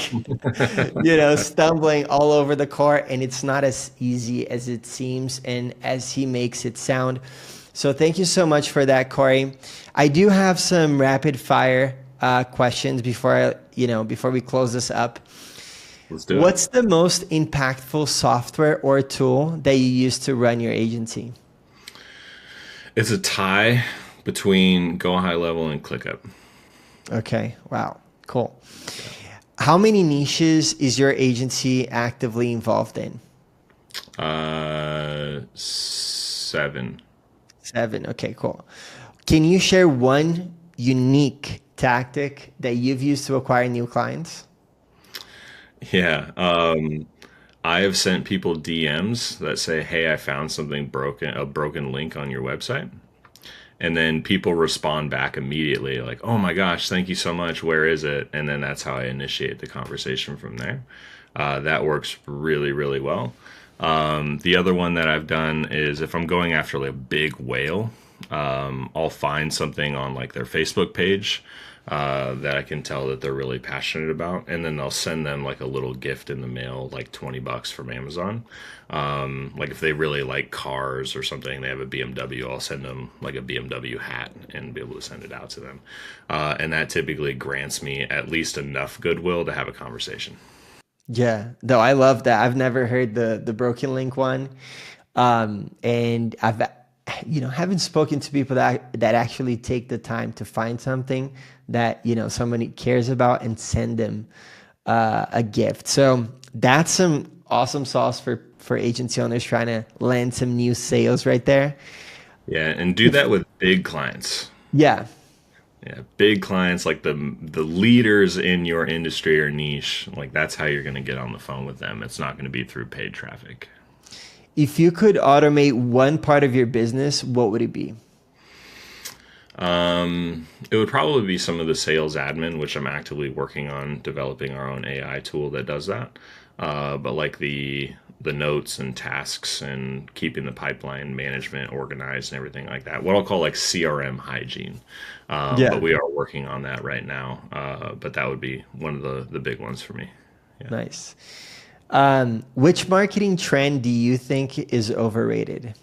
stumbling all over the court, and it's not as easy as it seems and as he makes it sound. So thank you so much for that, Cory. I do have some rapid fire questions before we close this up. Let's do it. What's the most impactful software or tool that you use to run your agency? It's a tie between Go High Level and ClickUp. Okay. Wow. Cool. How many niches is your agency actively involved in? 7. 7. Okay, cool. Can you share one unique tactic that you've used to acquire new clients? Yeah. I have sent people DMs that say, "Hey, I found something broken, a broken link on your website." And then people respond back immediately like, "Oh my gosh, thank you so much. Where is it?" And then that's how I initiate the conversation from there. That works really, really well. The other one that I've done is if I'm going after like a big whale, I'll find something on like their Facebook page that I can tell that they're really passionate about, and then they'll send them like a little gift in the mail, like $20 from Amazon. Like if they really like cars or something, they have a BMW, I'll send them like a BMW hat and be able to send it out to them. And that typically grants me at least enough goodwill to have a conversation. Yeah, no, I love that. I've never heard the broken link one. And I've haven't spoken to people that actually take the time to find something that somebody cares about and send them a gift. So that's some awesome sauce for agency owners trying to land some new sales right there. Yeah, and do that with big clients. Yeah. Yeah, big clients like the leaders in your industry or niche, like that's how you're going to get on the phone with them. It's not going to be through paid traffic. If you could automate one part of your business, what would it be? It would probably be some of the sales admin, which I'm actively working on developing our own AI tool that does that. But like the notes and tasks and keeping the pipeline management organized and everything like that. What I'll call like CRM hygiene. But we are working on that right now. But that would be one of the big ones for me. Yeah. Nice. Which marketing trend do you think is overrated?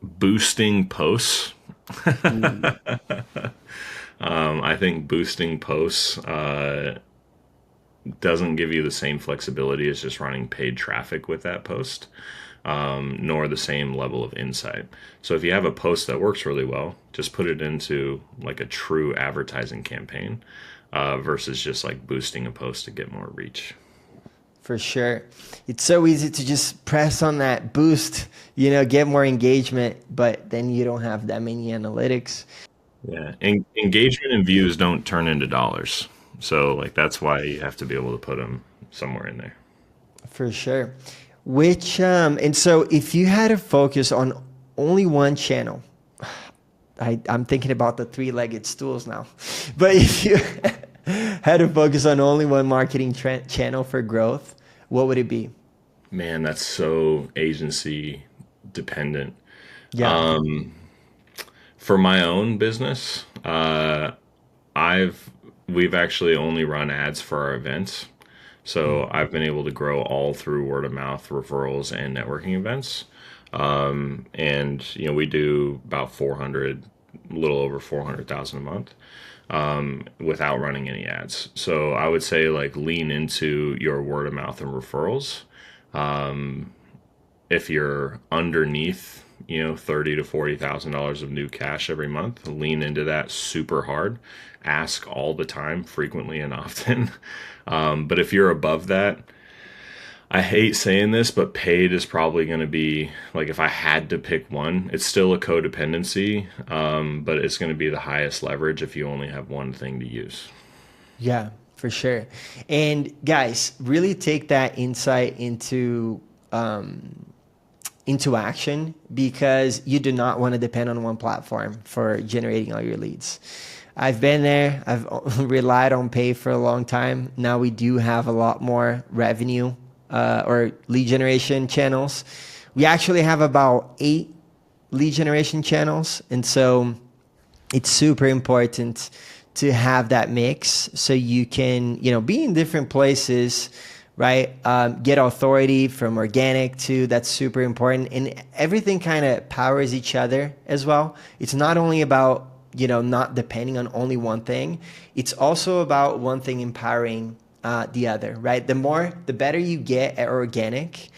Boosting posts. I think boosting posts doesn't give you the same flexibility as just running paid traffic with that post, nor the same level of insight. So if you have a post that works really well, just put it into like a true advertising campaign versus just like boosting a post to get more reach. For sure. It's so easy to just press on that boost, get more engagement, but then you don't have that many analytics. Yeah. Engagement and views don't turn into dollars. So like that's why you have to be able to put them somewhere in there. For sure. And so if you had to focus on only one channel, I'm thinking about the three-legged stools now, but if you had to focus on only one marketing channel for growth, what would it be? Man, that's so agency dependent. Yeah. For my own business, I've we've actually only run ads for our events. So I've been able to grow all through word of mouth, referrals, and networking events. And we do about 400, a little over 400,000 a month, without running any ads. So I would say like lean into your word of mouth and referrals. If you're underneath, 30 to $40,000 of new cash every month, lean into that super hard. Ask all the time, frequently and often. But if you're above that, I hate saying this, but paid is probably going to be like, if I had to pick one, it's still a codependency, but it's going to be the highest leverage if you only have one thing to use. Yeah, for sure. And guys, really take that insight into action, because you do not want to depend on one platform for generating all your leads. I've been there. I've relied on pay for a long time. Now we do have a lot more revenue or lead generation channels. We actually have about 8 lead generation channels. And so it's super important to have that mix so you can, be in different places, right? Get authority from organic too. That's super important. And everything kind of powers each other as well. It's not only about, not depending on only one thing. It's also about one thing empowering the other, right? The better you get at organic,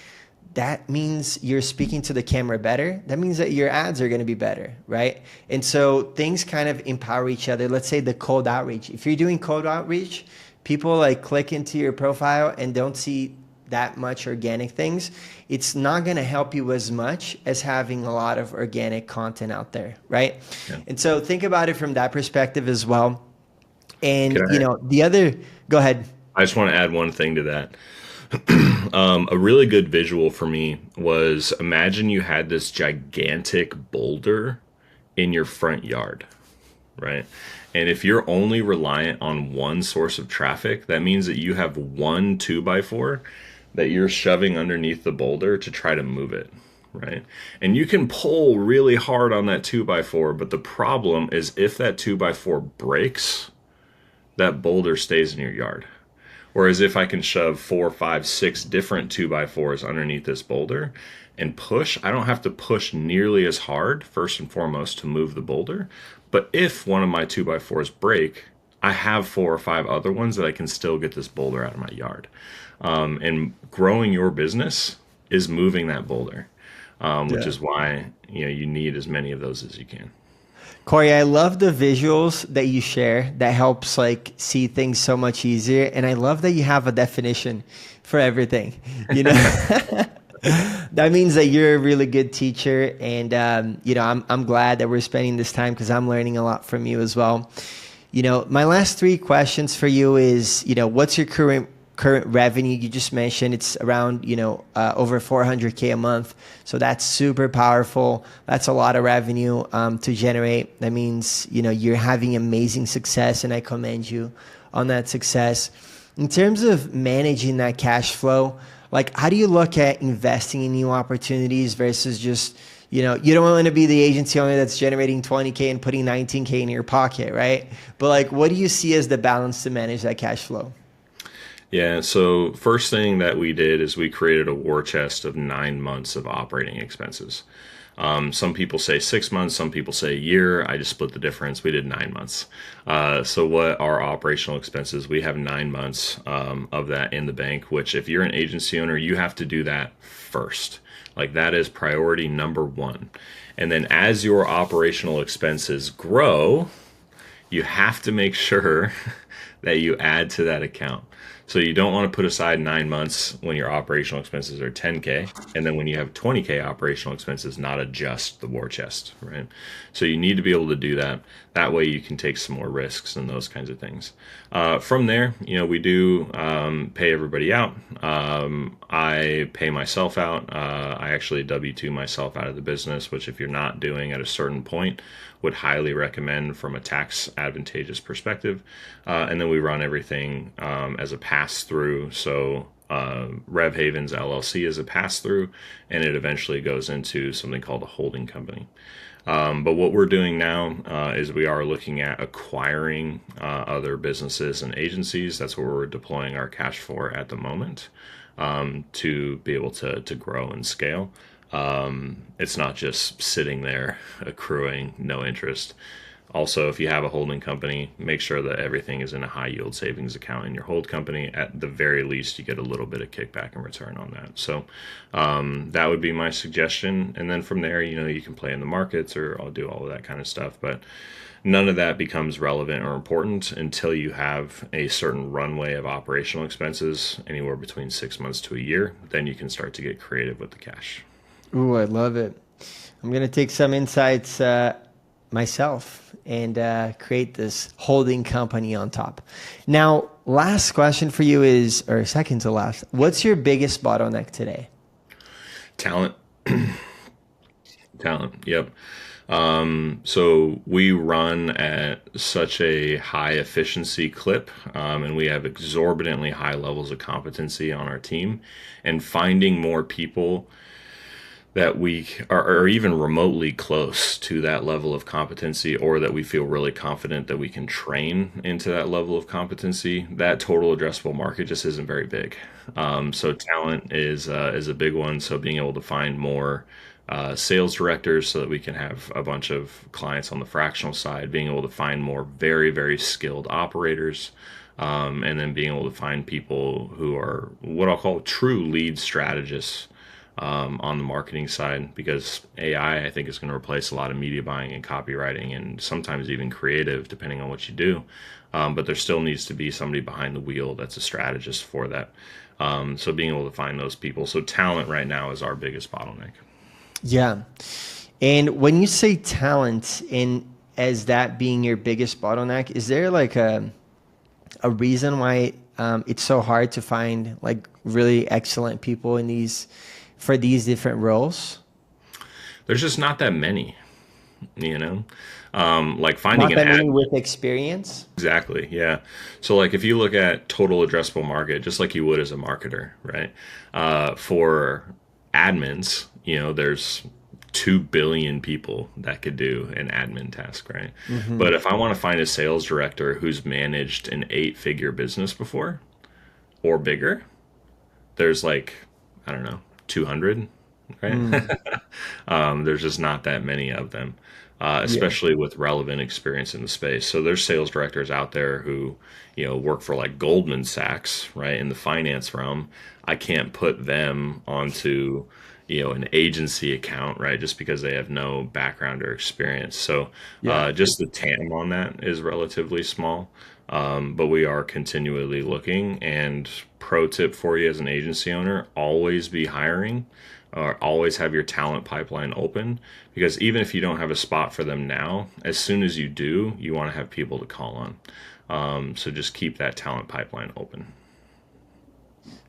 that means you're speaking to the camera better. That means that your ads are going to be better, right? And so things kind of empower each other. Let's say the cold outreach. If you're doing cold outreach, people like click into your profile and don't see that much organic things. It's not going to help you as much as having a lot of organic content out there, right? Yeah. And so think about it from that perspective as well. And, Can I, go ahead. I just want to add one thing to that. A really good visual for me was, imagine you had this gigantic boulder in your front yard, right? And if you're only reliant on one source of traffic, that means that you have one 2x4 that you're shoving underneath the boulder to try to move it, right? And you can pull really hard on that 2x4, but the problem is if that 2x4 breaks, that boulder stays in your yard. Whereas if I can shove 4, 5, 6 different 2x4s underneath this boulder and push, I don't have to push nearly as hard, first and foremost, to move the boulder. But if one of my 2x4s break, I have 4 or 5 other ones that I can still get this boulder out of my yard. And growing your business is moving that boulder, which is why you need as many of those as you can. Cory, I love the visuals that you share. That helps like see things so much easier. And I love that you have a definition for everything. That means that you're a really good teacher. And, I'm glad that we're spending this time because I'm learning a lot from you as well. My last 3 questions for you is, what's your current revenue? You just mentioned it's around, over 400K a month. So that's super powerful. That's a lot of revenue to generate. That means, you're having amazing success, and I commend you on that success. In terms of managing that cash flow, like how do you look at investing in new opportunities versus just, you don't want to be the agency owner that's generating 20K and putting 19K in your pocket, right? But like, what do you see as the balance to manage that cash flow? Yeah, so first thing that we did is we created a war chest of 9 months of operating expenses. Some people say 6 months, some people say a year. I just split the difference. We did 9 months. So what are operational expenses? We have 9 months of that in the bank, which if you're an agency owner, you have to do that first. Like that is priority number 1. And then as your operational expenses grow, you have to make sure that you add to that account. So you don't want to put aside 9 months when your operational expenses are 10K, and then when you have 20K operational expenses, not adjust the war chest, right? So you need to be able to do that. That way you can take some more risks and those kinds of things. From there, we do pay everybody out. I pay myself out. I actually W-2 myself out of the business, which if you're not doing at a certain point, would highly recommend from a tax advantageous perspective. And then we run everything as a pass through. So Rev Havens LLC is a pass through, and it eventually goes into something called a holding company. But what we're doing now is we are looking at acquiring other businesses and agencies. That's what we're deploying our cash for at the moment, to be able to grow and scale. It's not just sitting there accruing no interest. Also, if you have a holding company, make sure that everything is in a high yield savings account in your hold company. At the very least, you get a little bit of kickback in return on that. So that would be my suggestion. And then from there, you can play in the markets, or I'll do all of that kind of stuff. But none of that becomes relevant or important until you have a certain runway of operational expenses, anywhere between 6 months to a year. Then you can start to get creative with the cash. Ooh, I love it. I'm going to take some insights myself and create this holding company on top. Now, last question for you is, or second to last, what's your biggest bottleneck today? Talent. Talent. Yep. So we run at such a high efficiency clip, and we have exorbitantly high levels of competency on our team, and finding more people that we are even remotely close to that level of competency, or that we feel really confident that we can train into that level of competency, that total addressable market just isn't very big. So talent is a big one. So being able to find more sales directors so that we can have a bunch of clients on the fractional side, being able to find more very, very skilled operators, and then being able to find people who are what I'll call true lead strategists on the marketing side, because AI, I think, is going to replace a lot of media buying and copywriting, and sometimes even creative, depending on what you do. But there still needs to be somebody behind the wheel that's a strategist for that. So being able to find those people. So talent right now is our biggest bottleneck. Yeah. And when you say talent, and as that being your biggest bottleneck, is there like a reason why it's so hard to find like really excellent people for these different roles? There's just not that many, like finding Not an that many ad. with experience. Exactly. Yeah. So like if you look at total addressable market, just like you would as a marketer, right? For admins, there's 2 billion people that could do an admin task, right? Mm-hmm. But if I want to find a sales director who's managed an 8-figure business before or bigger, there's like, I don't know, 200, right? There's just not that many of them, especially with relevant experience in the space. So there's sales directors out there who, work for like Goldman Sachs, right, in the finance realm. I can't put them onto, an agency account, right, just because they have no background or experience. So just the TAM on that is relatively small. But we are continually looking. And pro tip for you as an agency owner, always be hiring, or always have your talent pipeline open, because even if you don't have a spot for them now, as soon as you do, you want to have people to call on. So just keep that talent pipeline open.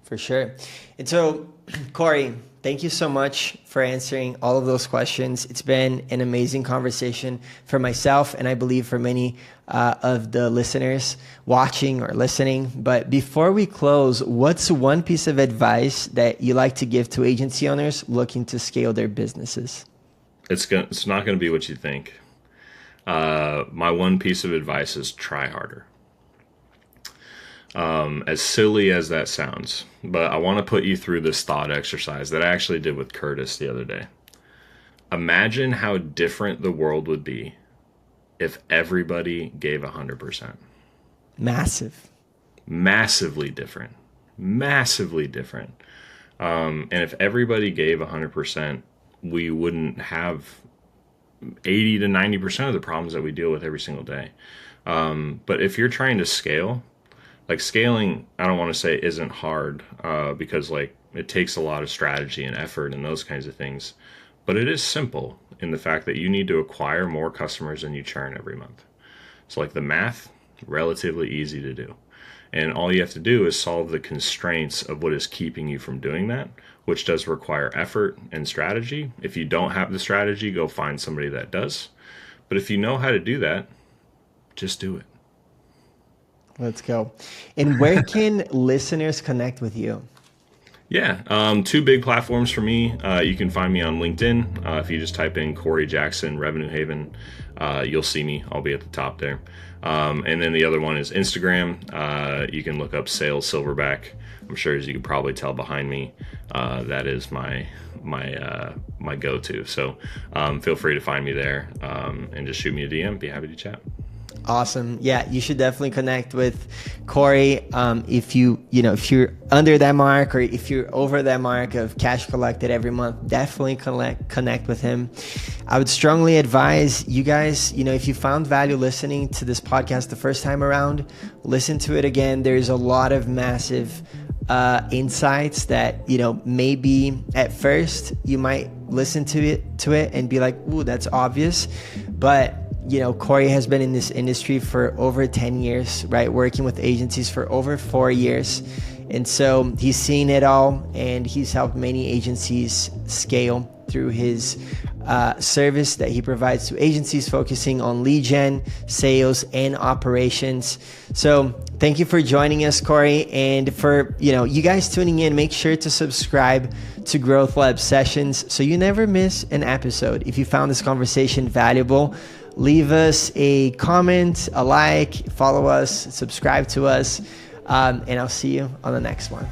For sure. And so, Cory, thank you so much for answering all of those questions. It's been an amazing conversation for myself, and I believe for many of the listeners watching or listening. But before we close, what's one piece of advice that you like to give to agency owners looking to scale their businesses? It's not going to be what you think. My one piece of advice is try harder. As silly as that sounds, but I want to put you through this thought exercise that I actually did with Curtis the other day. Imagine how different the world would be if everybody gave 100%. Massive. Massively different. Massively different. And if everybody gave 100%, we wouldn't have 80 to 90% of the problems that we deal with every single day. But if you're trying to scale, Like scaling, I don't want to say isn't hard, because like it takes a lot of strategy and effort and those kinds of things, but it is simple in the fact that you need to acquire more customers than you churn every month. So like the math, relatively easy to do. And all you have to do is solve the constraints of what is keeping you from doing that, which does require effort and strategy. If you don't have the strategy, go find somebody that does. But if you know how to do that, just do it. Let's go. And where can listeners connect with you? Yeah, two big platforms for me. You can find me on LinkedIn. If you just type in Cory Jackson, Revenue Haven, you'll see me. I'll be at the top there. And then the other one is Instagram. You can look up Sales Silverback. I'm sure, as you can probably tell behind me, that is my go-to. So feel free to find me there, and just shoot me a DM. Be happy to chat. Awesome. Yeah, you should definitely connect with Cory. If you're under that mark, or if you're over that mark of cash collected every month, definitely connect with him. I would strongly advise you guys, if you found value listening to this podcast the first time around, listen to it again. There's a lot of massive insights that, maybe at first you might listen to it and be like, ooh, that's obvious. But Cory has been in this industry for over 10 years, right? Working with agencies for over 4 years. And so he's seen it all, and he's helped many agencies scale through his service that he provides to agencies, focusing on lead gen, sales, and operations. So thank you for joining us, Cory. And for you guys tuning in, make sure to subscribe to Growth Lab Sessions so you never miss an episode. If you found this conversation valuable, leave us a comment, a like, follow us, subscribe to us, and I'll see you on the next one.